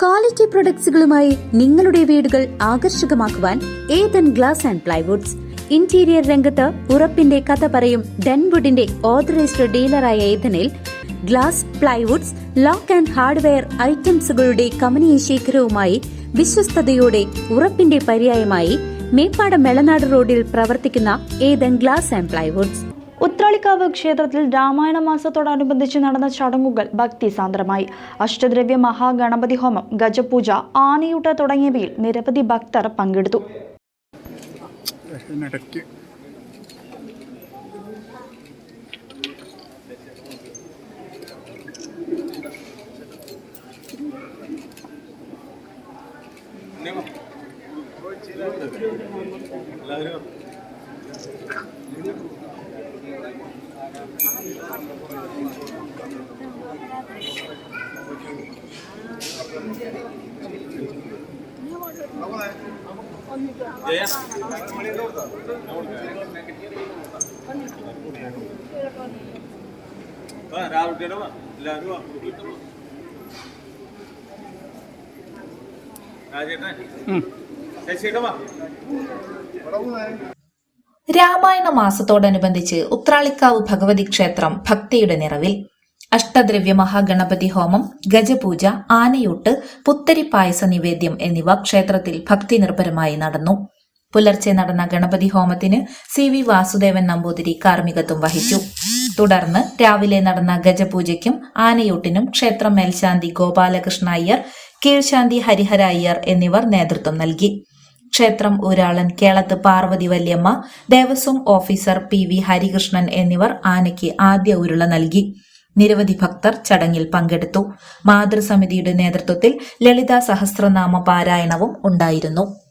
Quality പ്രൊഡക്ട്സുകളുമായി നിങ്ങളുടെ വീടുകൾ ആകർഷകമാക്കുവാൻ Ethan glass and plywoods. Interior രംഗത്ത് ഉറപ്പിന്റെ കഥ പറയും ഡെൻവുഡിന്റെ ഓതറൈസ്ഡ് ഡീലറായ ഏതനിൽ glass, plywoods, lock and hardware ഐറ്റംസുകളുടെ കമനീയ ശേഖരവുമായി വിശ്വസ്തയോടെ ഉറപ്പിന്റെ പര്യായമായി മേപ്പാടം മെളനാട് റോഡിൽ പ്രവർത്തിക്കുന്ന Ethan glass and plywoods. Uthralikavu ക്ഷേത്രത്തിൽ രാമായണ മാസത്തോടനുബന്ധിച്ച് നടന്ന ചടങ്ങുകൾ ഭക്തിസാന്ദ്രമായി. അഷ്ടദ്രവ്യ മഹാഗണപതി ഹോമം, ഗജപൂജ, ആനയൂട്ട് തുടങ്ങിയവയിൽ നിരവധി ഭക്തർ പങ്കെടുത്തു. രാമായണ മാസത്തോടനുബന്ധിച്ച് ഉത്രാളിക്കാവ് ഭഗവതി ക്ഷേത്രം ഭക്തിയുടെ നിറവിൽ. അഷ്ടദ്രവ്യ മഹാഗണപതി ഹോമം, ഗജപൂജ, ആനയൂട്ട്, പുത്തരി പായസ നിവേദ്യം എന്നിവ ക്ഷേത്രത്തിൽ ഭക്തി നിർഭരമായി നടന്നു. പുലർച്ചെ നടന്ന ഗണപതി ഹോമത്തിന് CV വാസുദേവൻ നമ്പൂതിരി കാർമ്മികത്വം വഹിച്ചു. തുടർന്ന് രാവിലെ നടന്ന ഗജപൂജയ്ക്കും ആനയൂട്ടിനും ക്ഷേത്രം മേൽശാന്തി ഗോപാലകൃഷ്ണ അയ്യർ, കീഴ്ശാന്തി ഹരിഹര അയ്യർ എന്നിവർ നേതൃത്വം നൽകി. ക്ഷേത്രം ഊരാളൻ കേളത്ത് പാർവതി വല്യമ്മ, ദേവസ്വം ഓഫീസർ PV ഹരികൃഷ്ണൻ എന്നിവർ ആനയ്ക്ക് ആദ്യ ഉരുള നൽകി. നിരവധി ഭക്തർ ചടങ്ങിൽ പങ്കെടുത്തു. മാതൃസമിതിയുടെ നേതൃത്വത്തിൽ ലളിതാ സഹസ്രനാമ പാരായണവും ഉണ്ടായിരുന്നു.